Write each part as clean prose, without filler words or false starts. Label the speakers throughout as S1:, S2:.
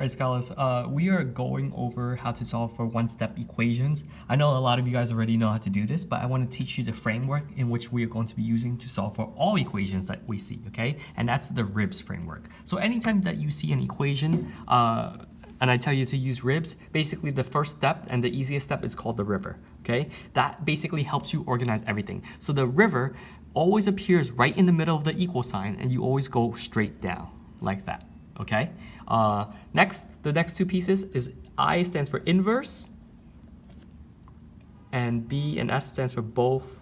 S1: Alright, scholars, we are going over how to solve for one-step equations. I know a lot of you guys already know how to do this, but I want to teach you the framework in which we are going to be using to solve for all equations that we see, okay? And that's the ribs framework. So anytime that you see an equation, and I tell you to use ribs, basically the first step and the easiest step is called the river, okay? That basically helps you organize everything. So the river always appears right in the middle of the equal sign, and you always go straight down, like that. Okay. The next two pieces is I stands for inverse, and B and S stands for both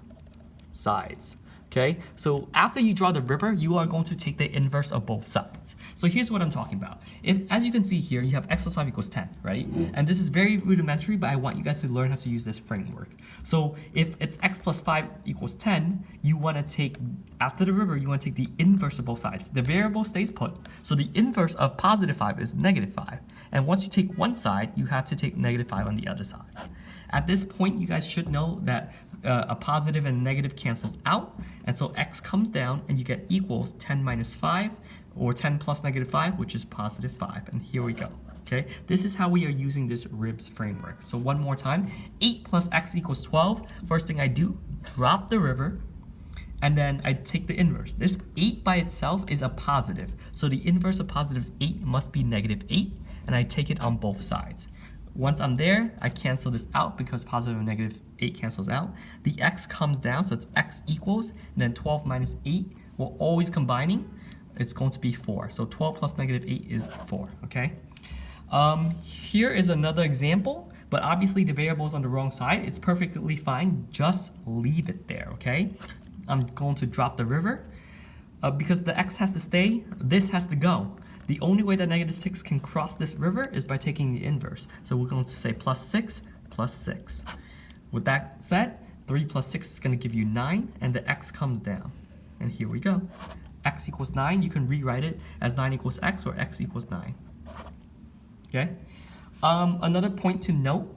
S1: sides. Okay, so after you draw the river, you are going to take the inverse of both sides. So here's what I'm talking about. As you can see here, you have x plus 5 equals 10, right? And this is very rudimentary, but I want you guys to learn how to use this framework. So if it's x plus 5 equals 10, you want to take, after the river, you want to take the inverse of both sides. The variable stays put, so the inverse of positive 5 is negative 5. And once you take one side, you have to take negative 5 on the other side. At this point, you guys should know that a positive and negative cancels out, and so x comes down and you get equals 10 minus 5, or 10 plus negative 5, which is positive 5. And here we go. Okay, this is how we are using this ribs framework. So one more time, 8 plus x equals 12. First thing I do, drop the river, and then I take the inverse. This 8 by itself is a positive, so the inverse of positive 8 must be negative 8, and I take it on both sides. Once I'm there, I cancel this out because positive and negative 8 cancels out. The x comes down, so it's x equals, and then 12 minus 8, we're always combining, it's going to be 4. So 12 plus negative 8 is 4, okay? Here is another example, but obviously the variable is on the wrong side. It's perfectly fine, just leave it there, okay? I'm going to drop the river. Because the x has to stay, this has to go. The only way that negative 6 can cross this river is by taking the inverse. So we're going to say plus 6 plus 6. With that said, 3 plus 6 is going to give you 9, and the x comes down. And here we go. X equals 9, you can rewrite it as 9 equals x or x equals 9. Okay? Another point to note,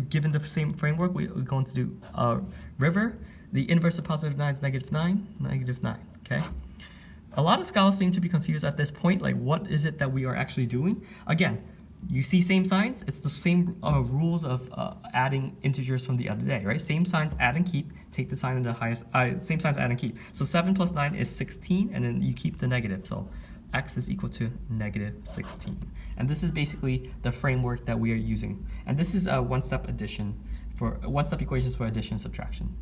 S1: given the same framework, we're going to do river. The inverse of positive 9 is negative 9, negative 9. Okay? A lot of scholars seem to be confused at this point, like what is it that we are actually doing? Again, you see same signs, it's the same rules of adding integers from the other day, right? Same signs, add and keep, take the sign in the highest, same signs, add and keep. So 7 plus 9 is 16, and then you keep the negative, so x is equal to negative 16. And this is basically the framework that we are using. And this is a one-step equations for addition and subtraction.